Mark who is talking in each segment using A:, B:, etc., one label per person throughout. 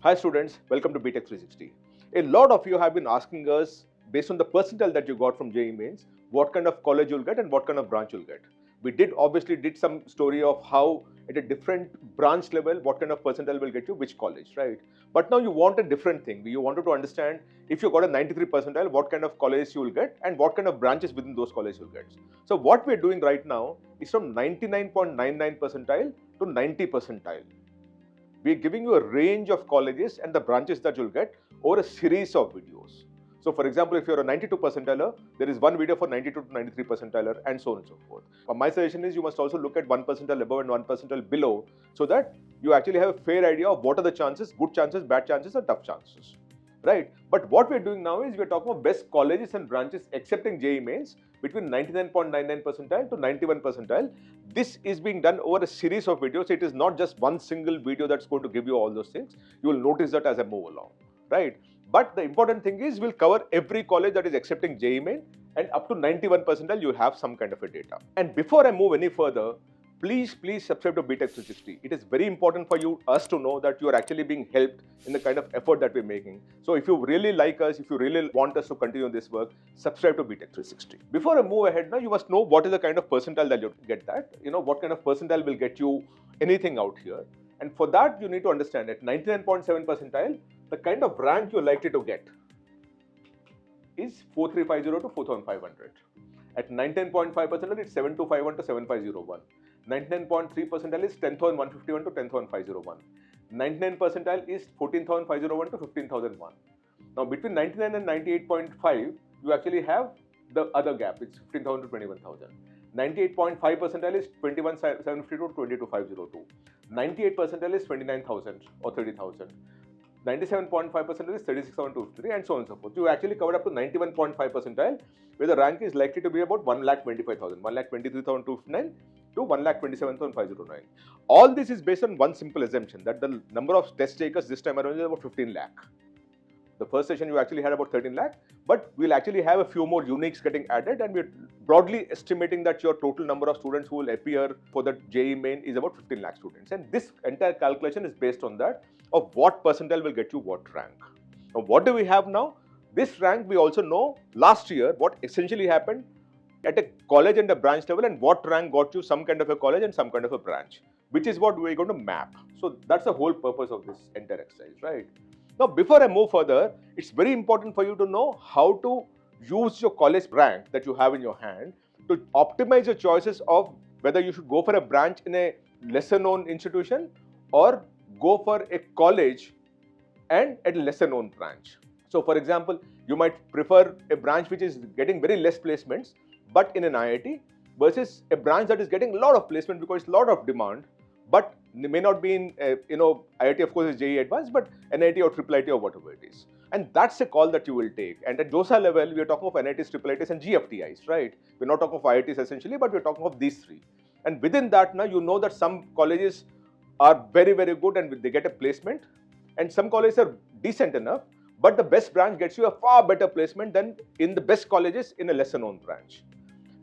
A: Hi students, welcome to BTech 360. A lot of you have been asking us, based on the percentile that you got from JEE Mains, what kind of college you'll get and what kind of branch you'll get. We obviously did some story of how at a different branch level, what kind of percentile will get you which college, right? But now you want a different thing. You wanted to understand if you got a 93 percentile, what kind of college you will get and what kind of branches within those colleges you'll get. So what we're doing right now is from 99.99 percentile to 90 percentile. We're giving you a range of colleges and the branches that you'll get over a series of videos. So for example, if you're a 92 percentiler, there is one video for 92 to 93 percentiler and so on and so forth. My suggestion is you must also look at 1 percentile above and 1 percentile below so that you actually have a fair idea of what are the chances, good chances, bad chances or tough chances. Right? But what we're doing now is we're talking about best colleges and branches excepting JEE Mains between 99.99 percentile to 91 percentile. This is being done over a series of videos. It is not just one single video that's going to give you all those things. You will notice that as I move along, right? But the important thing is we'll cover every college that is accepting JEE Main and up to 91 percentile you have some kind of a data. And before I move any further, please subscribe to BTech 360. It is very important for us to know that you are actually being helped in the kind of effort that we're making. So if you really like us, if you really want us to continue this work, subscribe to BTech 360. Before I move ahead now, you must know what is the kind of percentile that you'll get that. What kind of percentile will get you anything out here. And for that, you need to understand at 99.7 percentile, the kind of rank you're likely to get is 4350 to 4500. At 19.5 percentile, it's 7251 to 7501. 99.3 percentile is 10,151 to 10,501. 99 percentile is 14,501 to 15,001. Now between 99 and 98.5, you actually have the other gap. It's 15,000 to 21,000. 98.5 percentile is 21,752 to 22,502. 98 percentile is 29,000 or 30,000. 97.5 percentile is 36,253 and so on and so forth. You actually covered up to 91.5 percentile where the rank is likely to be about 1,25,000, 1,23,259 to 1,27,509. All this is based on one simple assumption that the number of test takers this time around is about 15 lakh. The first session you actually had about 13 lakh, but we'll actually have a few more uniques getting added and we're broadly estimating that your total number of students who will appear for the JEE Main is about 15 lakh students. And this entire calculation is based on that of what percentile will get you what rank. Now what do we have now? This rank we also know last year what essentially happened at a college and a branch level and what rank got you some kind of a college and some kind of a branch, which is what we're going to map. So that's the whole purpose of this entire exercise, right? Now, before I move further, it's very important for you to know how to use your college rank that you have in your hand to optimize your choices of whether you should go for a branch in a lesser known institution or go for a college and at a lesser known branch. So, for example, you might prefer a branch which is getting very less placements but in an IIT versus a branch that is getting a lot of placement because it's a lot of demand but may not be in, IIT of course is JEE Advanced, but NIT or IIIT or whatever it is. And that's a call that you will take. And at JoSAA level, we are talking of NITs, IIITs and GFTIs, right? We're not talking of IITs essentially, but we're talking of these three. And within that, now you know that some colleges are very, very good and they get a placement. And some colleges are decent enough, but the best branch gets you a far better placement than in the best colleges in a lesser known branch.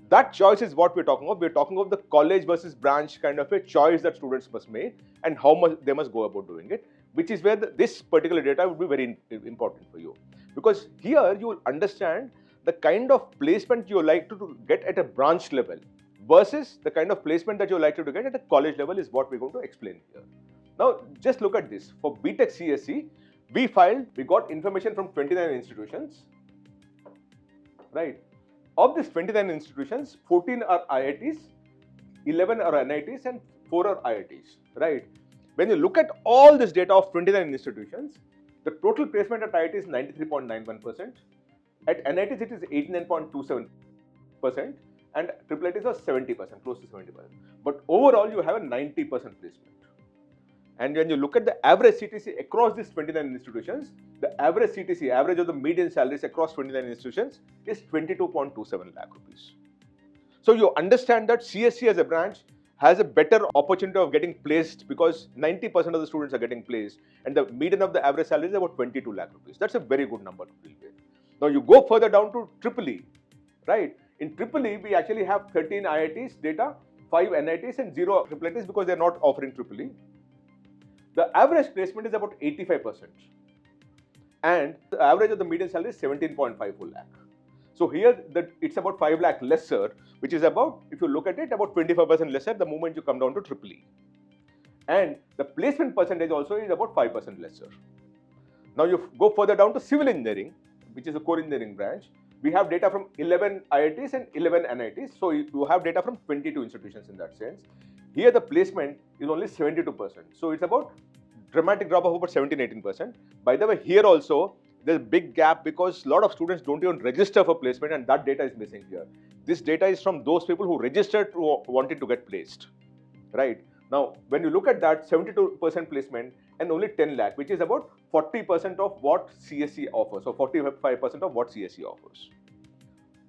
A: That choice is what we're talking of. We're talking of the college versus branch kind of a choice that students must make and how much they must go about doing it, which is where this particular data would be very important for you. Because here you will understand the kind of placement you're likely to get at a branch level versus the kind of placement that you're likely to get at a college level is what we're going to explain here. Now, just look at this. For BTech CSE, we got information from 29 institutions, right? Of these 29 institutions, 14 are IITs, 11 are NITs and 4 are IITs, right? When you look at all this data of 29 institutions, the total placement at IIT is 93.91%, at NITs it is 89.27% and IIITs are 70%, close to 70%. But overall you have a 90% placement. And when you look at the average CTC across these 29 institutions, the average CTC, average of the median salaries across 29 institutions is 22.27 lakh rupees. So you understand that CSE as a branch has a better opportunity of getting placed because 90% of the students are getting placed and the median of the average salary is about 22 lakh rupees. That's a very good number to deal with. Now you go further down to EEE, right? In EEE, we actually have 13 IITs data, 5 NITs and 0 IIITs because they are not offering EEE. The average placement is about 85%. And the average of the median salary is 17.54 lakh. So here it's about 5 lakh lesser, which is about, if you look at it, about 25% lesser the moment you come down to EEE. And the placement percentage also is about 5% lesser. Now you go further down to civil engineering, which is a core engineering branch. We have data from 11 IITs and 11 NITs. So you have data from 22 institutions in that sense. Here the placement is only 72%. So it's about dramatic drop of about 17-18%. By the way, here also there's a big gap because a lot of students don't even register for placement, and that data is missing here. This data is from those people who registered to wanted to get placed, right? Now, when you look at that, 72% placement and only 10 lakh, which is about 40% of what CSE offers, or 45% of what CSE offers,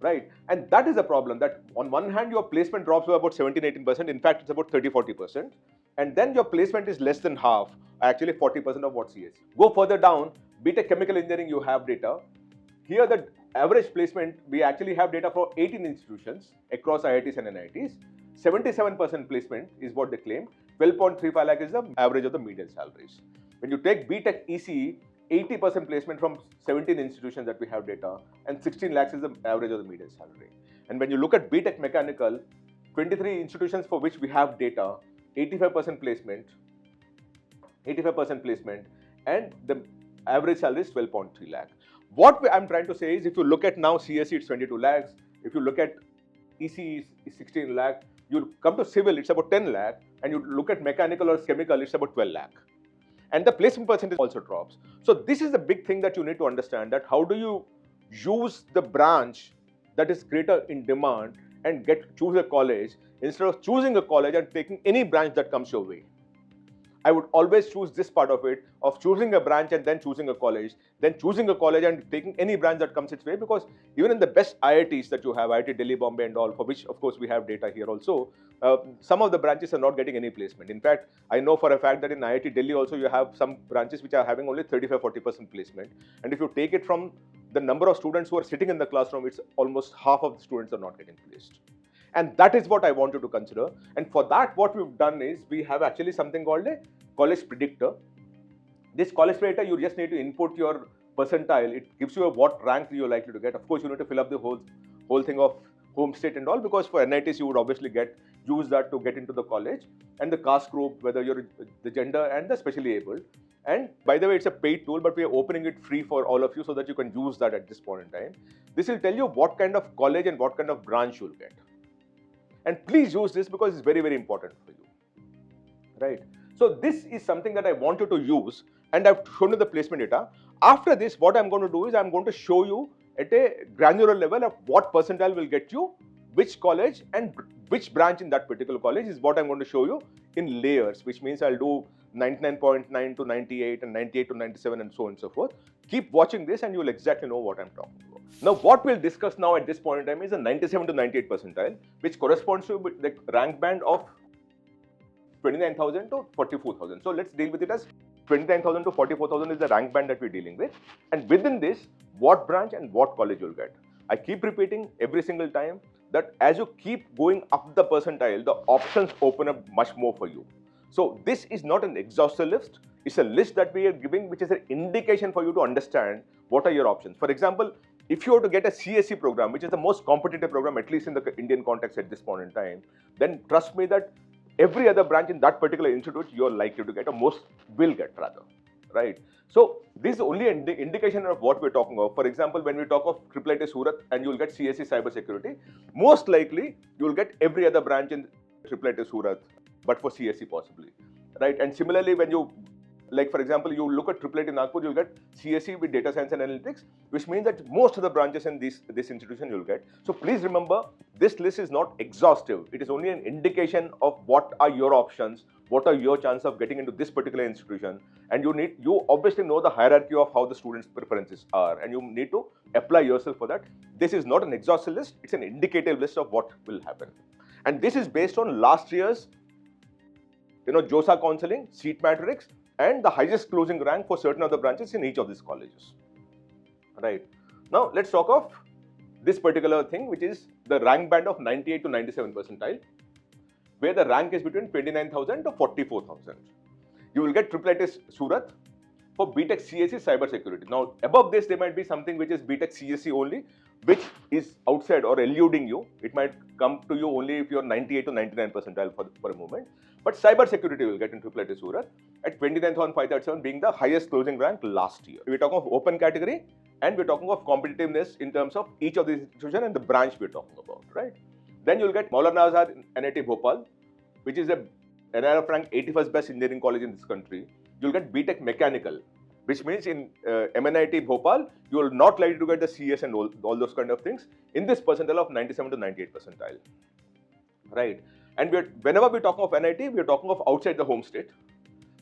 A: right? And that is a problem, that on one hand, your placement drops by about 17-18%. In fact, it's about 30-40%. And then your placement is less than half, actually 40% of what CSE. Go further down, BTech Chemical Engineering, you have data. Here, the average placement, we actually have data for 18 institutions across IITs and NITs. 77% placement is what they claim. 12.35 lakh is the average of the median salaries. When you take BTech ECE, 80% placement from 17 institutions that we have data, and 16 lakhs is the average of the median salary. And when you look at BTech Mechanical, 23 institutions for which we have data, 85% placement, and the average salary is 12.3 lakh. What I'm trying to say is, if you look at now CSE, it's 22 lakhs. If you look at ECE, it's 16 lakh. You come to civil, it's about 10 lakh. And you look at mechanical or chemical, it's about 12 lakh. And the placement percentage also drops. So this is the big thing that you need to understand, that how do you use the branch that is greater in demand and choose a college instead of choosing a college and taking any branch that comes your way. I would always choose this part of it, of choosing a branch and then choosing a college, then choosing a college and taking any branch that comes its way, because even in the best IITs that you have, IIT Delhi, Bombay and all, for which of course we have data here also, some of the branches are not getting any placement. In fact, I know for a fact that in IIT Delhi also you have some branches which are having only 35-40% placement. And if you take it from the number of students who are sitting in the classroom, it's almost half of the students are not getting placed. And that is what I want you to consider. And for that, what we've done is, we have actually something called a college predictor. This college predictor, you just need to input your percentile. It gives you what rank you're likely to get. Of course, you need to fill up the whole thing of home state and all, because for NITs, you would obviously use that to get into the college, and the caste group, whether you're the gender and the specially abled. And by the way, it's a paid tool, but we are opening it free for all of you so that you can use that at this point in time. This will tell you what kind of college and what kind of branch you'll get. And please use this because it's very, very important for you, right? So this is something that I want you to use, and I've shown you the placement data. After this, what I'm going to do is I'm going to show you at a granular level of what percentile will get you, which college and which branch in that particular college is what I'm going to show you in layers, which means I'll do 99.9 to 98 and 98 to 97 and so on and so forth. Keep watching this and you'll exactly know what I'm talking about. Now, what we'll discuss now at this point in time is a 97 to 98 percentile, which corresponds to the rank band of 29,000 to 44,000. So let's deal with it as 29,000 to 44,000 is the rank band that we're dealing with. And within this, what branch and what college you'll get. I keep repeating every single time that as you keep going up the percentile, the options open up much more for you. So this is not an exhaustive list. It's a list that we are giving, which is an indication for you to understand what are your options. For example, if you were to get a CSE program, which is the most competitive program, at least in the Indian context at this point in time, then trust me that every other branch in that particular institute you're likely to get, or most will get rather, right? So this is only an indication of what we're talking of. For example, when we talk of IIIT Surat and you'll get CSE cybersecurity, most likely you'll get every other branch in IIIT Surat, but for CSE possibly, right? And similarly, when you, like for example, you look at IIIT Nagpur, you'll get CSE with data science and analytics, which means that most of the branches in this institution you'll get. So please remember, this list is not exhaustive. It is only an indication of what are your options, what are your chances of getting into this particular institution, and you obviously know the hierarchy of how the students' preferences are, and you need to apply yourself for that. This is not an exhaustive list, it's an indicative list of what will happen. And this is based on last year's JoSAA counselling, seat matrix, and the highest closing rank for certain of the branches in each of these colleges. Right. Now let's talk of this particular thing, which is the rank band of 98 to 97 percentile, where the rank is between 29,000 to 44,000. You will get IIIT Surat for BTech CSE Cyber Security. Now, above this, there might be something which is BTech CSE only, which is outside or eluding you. It might come to you only if you're 98 to 99 percentile for a moment. But cyber security will get in IIIT Surat at 29,537 being the highest closing rank last year. We're talking of open category and we're talking of competitiveness in terms of each of these institutions and the branch we're talking about, right? Then you'll get Maulana Azhar NIT Bhopal, which is a NIRF rank 81st best engineering college in this country. You'll get BTech Mechanical, which means in MNIT Bhopal, you will not likely to get the CS and all those kind of things in this percentile of 97 to 98 percentile, right? And whenever we talk of NIT, we are talking of outside the home state.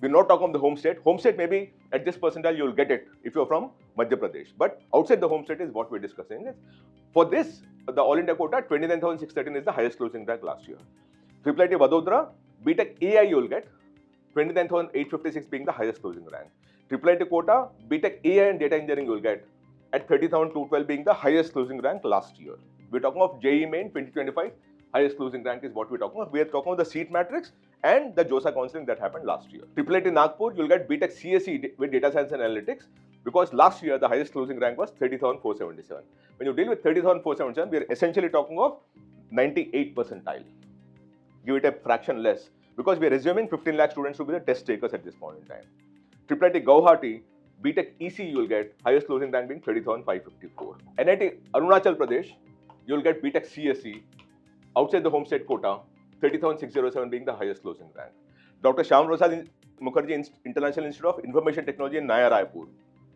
A: We're not talking of the home state. Home state maybe at this percentile you'll get it if you're from Madhya Pradesh. But outside the home state is what we're discussing. For this, the All India quota, 29,613 is the highest closing rank last year. IIIT Vadodara, BTech AI you'll get, 29,856 being the highest closing rank. IIIT quota, BTech AI and Data Engineering you'll get at 30,212 being the highest closing rank last year. We're talking of JEE Main 2025, highest closing rank is what we're talking about. We are talking about the seat matrix and the JoSAA counselling that happened last year. IIIT Nagpur, you'll get BTech CSE with Data Science and Analytics because last year the highest closing rank was 30,477. When you deal with 30,477, we are essentially talking of 98 percentile. Give it a fraction less because we are assuming 15 lakh students to be the test takers at this point in time. IIIT Guwahati, BTech EC you will get, highest closing rank being 30,554. NIT Arunachal Pradesh, you will get BTech CSE, outside the home state quota, 30,607 being the highest closing rank. Dr. Shyam Prasad Mukherjee International Institute of Information Technology in Naya Raipur,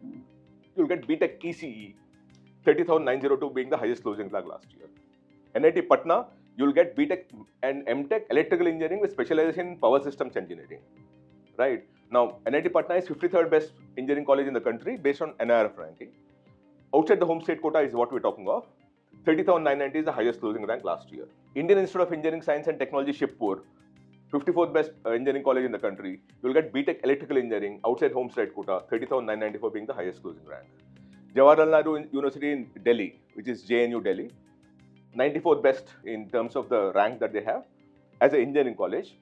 A: you will get BTech ECE, 30,902 being the highest closing rank last year. NIT Patna, you will get BTech and MTech Electrical Engineering with specialization in Power Systems Engineering, right? Now, NIT Patna is 53rd best engineering college in the country based on NIRF ranking. Outside the home state quota is what we're talking of. 30,990 is the highest closing rank last year. Indian Institute of Engineering Science and Technology Shibpur, 54th best engineering college in the country. You will get BTech Electrical Engineering outside home state quota, 30,994 being the highest closing rank. Jawaharlal Nehru University in Delhi, which is JNU Delhi, 94th best in terms of the rank that they have as an engineering college.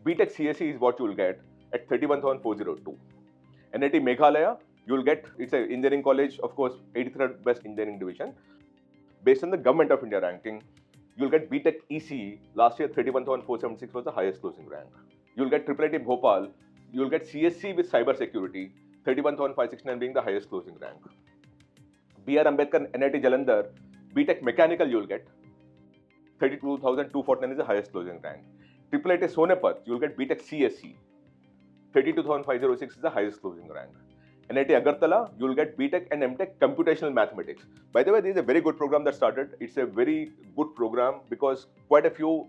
A: BTech CSE is what you will get at 31,402. NIT Meghalaya, you will get, it's an engineering college, of course, 83rd best engineering division. Based on the Government of India ranking, you'll get BTech ECE, last year 31,476 was the highest closing rank. You'll get IIIT Bhopal, you'll get CSC with cyber security, 31,569 being the highest closing rank. B.R. Ambedkar NIT Jalandhar, BTech Mechanical you'll get, 32,249 is the highest closing rank. IIIT Sonepat, you'll get BTech CSE, 32,506 is the highest closing rank. NIT Agartala, you will get BTech and MTech Computational Mathematics. By the way, this is a very good program that started. It's a very good program because quite a few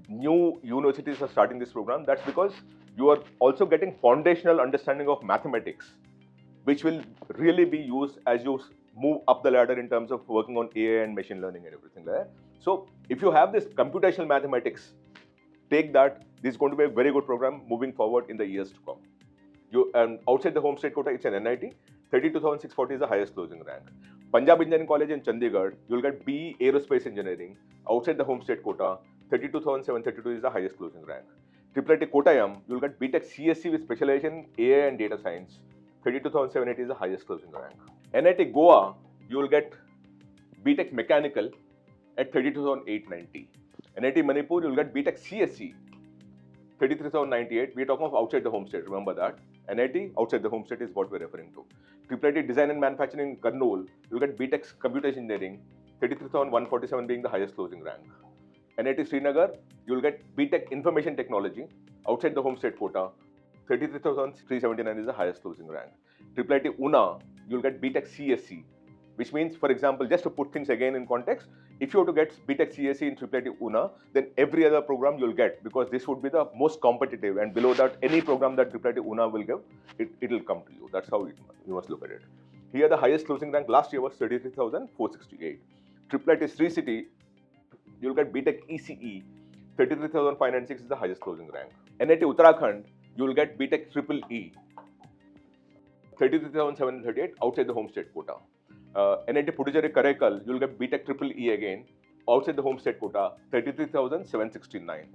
A: new universities are starting this program. That's because you are also getting foundational understanding of mathematics, which will really be used as you move up the ladder in terms of working on AI and machine learning and everything like that. So if you have this computational mathematics, take that. This is going to be a very good program moving forward in the years to come. Outside the home state quota, it's an NIT. 32,640 is the highest closing rank. Punjab Engineering College in Chandigarh, you'll get BE Aerospace Engineering. Outside the home state quota, 32,732 is the highest closing rank. IIIT Kottayam, you'll get BTech CSC with specialization in AI and data science. 32,780 is the highest closing rank. NIT Goa, you will get BTech Mechanical at 32,890. NIT Manipur, you will get BTech CSC, 33,098. We're talking of outside the home state, remember that. NIT, outside the home state is what we're referring to. IIIT Design and Manufacturing in Kurnool, you'll get BTech Computation Engineering, 33,147 being the highest closing rank. NIT Srinagar, you'll get BTech Information Technology, outside the home state quota, 33,379 is the highest closing rank. IIIT Una, you'll get BTech CSC, which means, for example, just to put things again in context, if you were to get BTech CSC in IIIT Una, then every other program you'll get because this would be the most competitive, and below that, any program that IIIT Una will give, it will come to you. That's how you must look at it. Here, the highest closing rank last year was 33,468. IIIT Sri City, you'll get BTech ECE, 33,596 is the highest closing rank. NIT Uttarakhand, you will get BTech EEE, 33,738 outside the home state quota. NIT Puducherry Karaikal, you will get BTech EEE again, outside the home state quota, 33,769.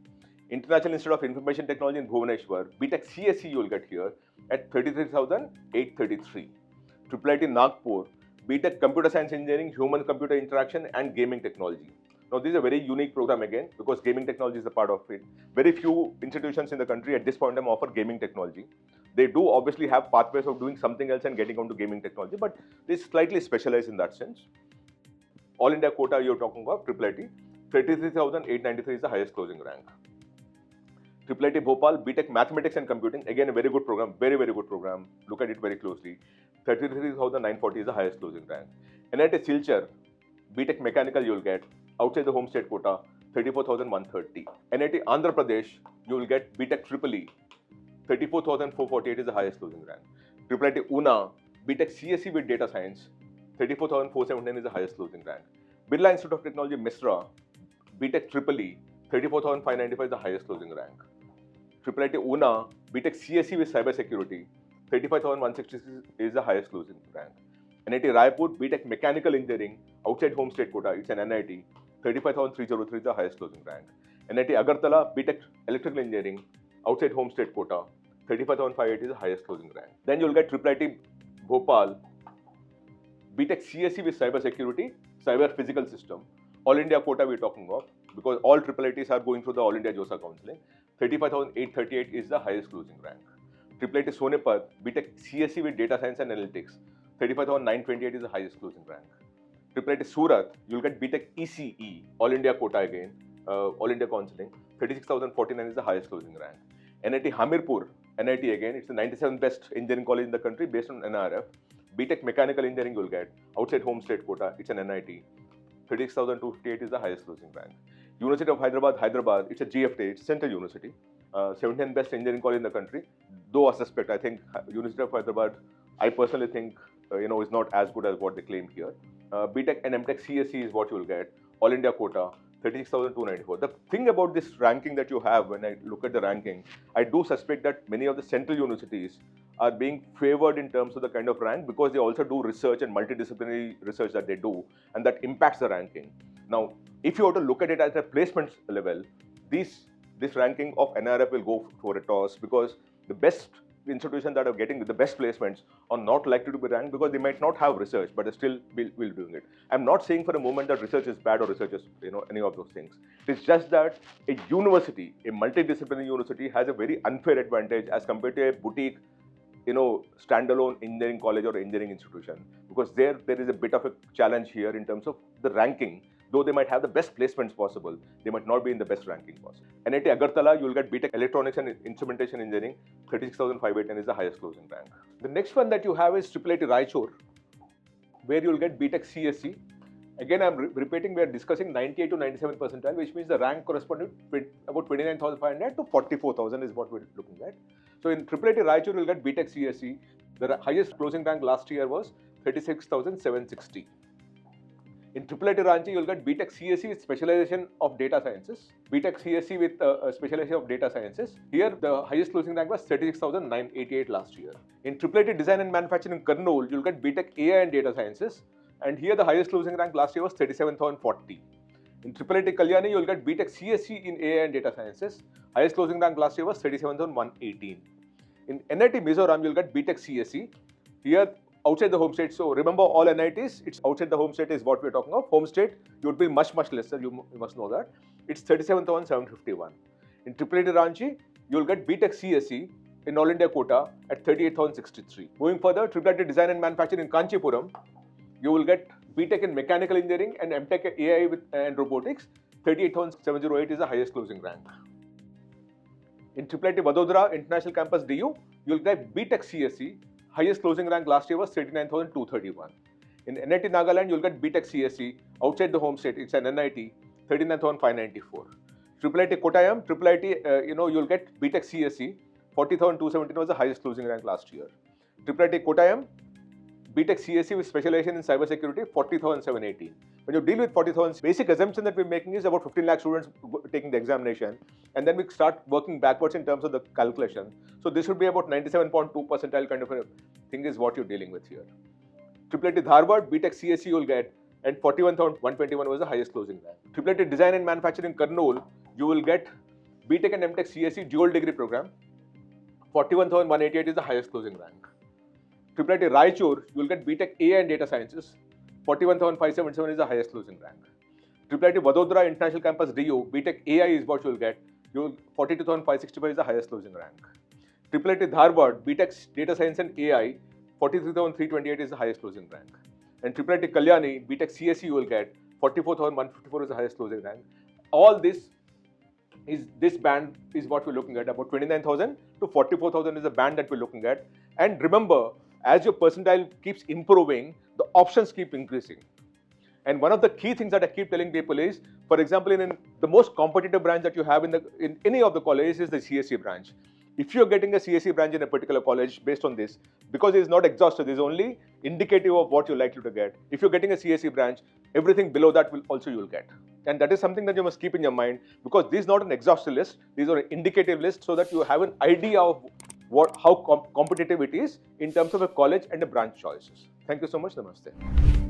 A: International Institute of Information Technology in Bhubaneswar, BTech CSE you will get here at 33,833. IIIT Nagpur, BTech Computer Science Engineering, Human-Computer Interaction and Gaming Technology. Now this is a very unique program again because gaming technology is a part of it. Very few institutions in the country at this point in time offer gaming technology. They do obviously have pathways of doing something else and getting onto gaming technology, but they slightly specialize in that sense. All India quota you're talking about, IIIT, 33,893 is the highest closing rank. IIIT Bhopal, BTech Mathematics and Computing, again a very good program, very good program. Look at it very closely. 33,940 is the highest closing rank. NIT Silchar, BTech Mechanical you will get, outside the home state quota, 34,130. NIT Andhra Pradesh, you will get BTech EEE, 34,448 is the highest closing rank. IIIT Una, BTech CSE with Data Science, 34,479 is the highest closing rank. Birla Institute of Technology, Misra, BTech EEE, 34,595 is the highest closing rank. IIIT Una, BTech CSE with Cyber Security, 35,166 is the highest closing rank. NIT Raipur, BTech Mechanical Engineering, outside home state quota, it's an NIT, 35,303 is the highest closing rank. NIT Agartala, BTech Electrical Engineering, outside home state quota, 35,580 is the highest closing rank. Then you'll get IIIT Bhopal, BTech CSE with Cyber Security, Cyber Physical System. All India quota we're talking of, because all IIITs are going through the All India JoSAA counselling. 35,838 is the highest closing rank. IIIT Sonipat, BTech CSE with Data Science and Analytics, 35,928 is the highest closing rank. IIIT Surat, you'll get BTech ECE, All India quota again, All India counselling, 36,049 is the highest closing rank. NIT Hamirpur, NIT again, it's the 97th best engineering college in the country based on NRF. BTech Mechanical Engineering you'll get, outside home state quota, it's an NIT, 36,258 is the highest closing rank. University of Hyderabad, it's a GFT, it's Central University, 17th best engineering college in the country. Though I suspect, I think University of Hyderabad, I personally think, is not as good as what they claim here. BTech and MTech CSE is what you will get, All India quota, 36,294. The thing about this ranking that you have, when I look at the ranking, I do suspect that many of the central universities are being favored in terms of the kind of rank because they also do research and multidisciplinary research that they do, and that impacts the ranking. Now, if you were to look at it at a placement level, this ranking of NRF will go for a toss because the best institutions that are getting the best placements are not likely to be ranked because they might not have research, but they still will doing it. I'm not saying for a moment that research is bad or research is, any of those things. It's just that a university, a multidisciplinary university, has a very unfair advantage as compared to a boutique, standalone engineering college or engineering institution, because there is a bit of a challenge here in terms of the ranking. Though they might have the best placements possible, they might not be in the best ranking possible. NIT Agartala, you will get BTech Electronics and Instrumentation Engineering, 36,510 is the highest closing rank. The next one that you have is IIIT Raichur, where you will get BTech CSE. Again, I'm repeating, we are discussing 98 to 97 percentile, which means the rank corresponding to about 29,500 to 44,000 is what we're looking at. So in IIIT Raichur, you'll get BTech CSE. The highest closing rank last year was 36,760. In IIIT Ranchi, you'll get BTech CSE with specialization of data sciences. BTech CSE with specialization of data sciences. Here, the highest closing rank was 36,988 last year. In IIIT Design and Manufacturing Kurnool, you'll get BTech AI and Data Sciences. And here, the highest closing rank last year was 37,040. In IIIT Kalyani, you'll get BTech CSE in AI and Data Sciences. Highest closing rank last year was 37,118. In NIT Mizoram, you'll get BTech CSE. Here, outside the home state. So remember, all NITs, it's outside the home state is what we're talking of. Home state, you would be much lesser. You must know that. It's 37,751. In IIIT Ranchi, you'll get BTech CSE in All India quota at 38,063. Moving further, IIIT Design and Manufacturing in Kanchipuram, you will get BTech in Mechanical Engineering and MTech AI and Robotics. 38,708 is the highest closing rank. In IIIT Vadodara International Campus DU, you'll get BTech CSE. Highest closing rank last year was 39,231. In NIT Nagaland, you'll get BTech CSE. Outside the home state, it's an NIT, 39,594. IIIT Kottayam, you'll get BTech CSE. 40,217 was the highest closing rank last year. IIIT Kottayam, BTech CSE with specialization in cybersecurity, 40,718. When you deal with 40,000, basic assumption that we're making is about 15 lakh students taking the examination, and then we start working backwards in terms of the calculation. So this would be about 97.2 percentile kind of a thing is what you're dealing with here. IIIT Dharwad, BTech CSE you'll get, and 41,121 was the highest closing rank. IIIT Design and Manufacturing Kurnool, you will get BTech and MTech CSE dual degree program, 41,188 is the highest closing rank. IIIT Raichur, you will get BTech AI and Data Sciences, 41,577 is the highest closing rank. IIIT Vadodara International Campus RIO, BTech AI is what you will get. 42,565 is the highest closing rank. IIIT Dharwad, BTech Data Science and AI, 43,328 is the highest closing rank. And IIIT Kalyani, BTech CSE you will get 44,154 is the highest closing rank. All this band is what we're looking at. About 29,000 to 44,000 is the band that we're looking at. And remember, as your percentile keeps improving, the options keep increasing. And one of the key things that I keep telling people is, for example, in the most competitive branch that you have in any of the colleges is the CSE branch. If you're getting a CSE branch in a particular college based on this, because it is not exhaustive, it is only indicative of what you're likely to get. If you're getting a CSE branch, everything below that will also you will get. And that is something that you must keep in your mind, because this is not an exhaustive list, these are an indicative list, so that you have an idea of how competitive it is in terms of a college and a branch choices. Thank you so much. Namaste.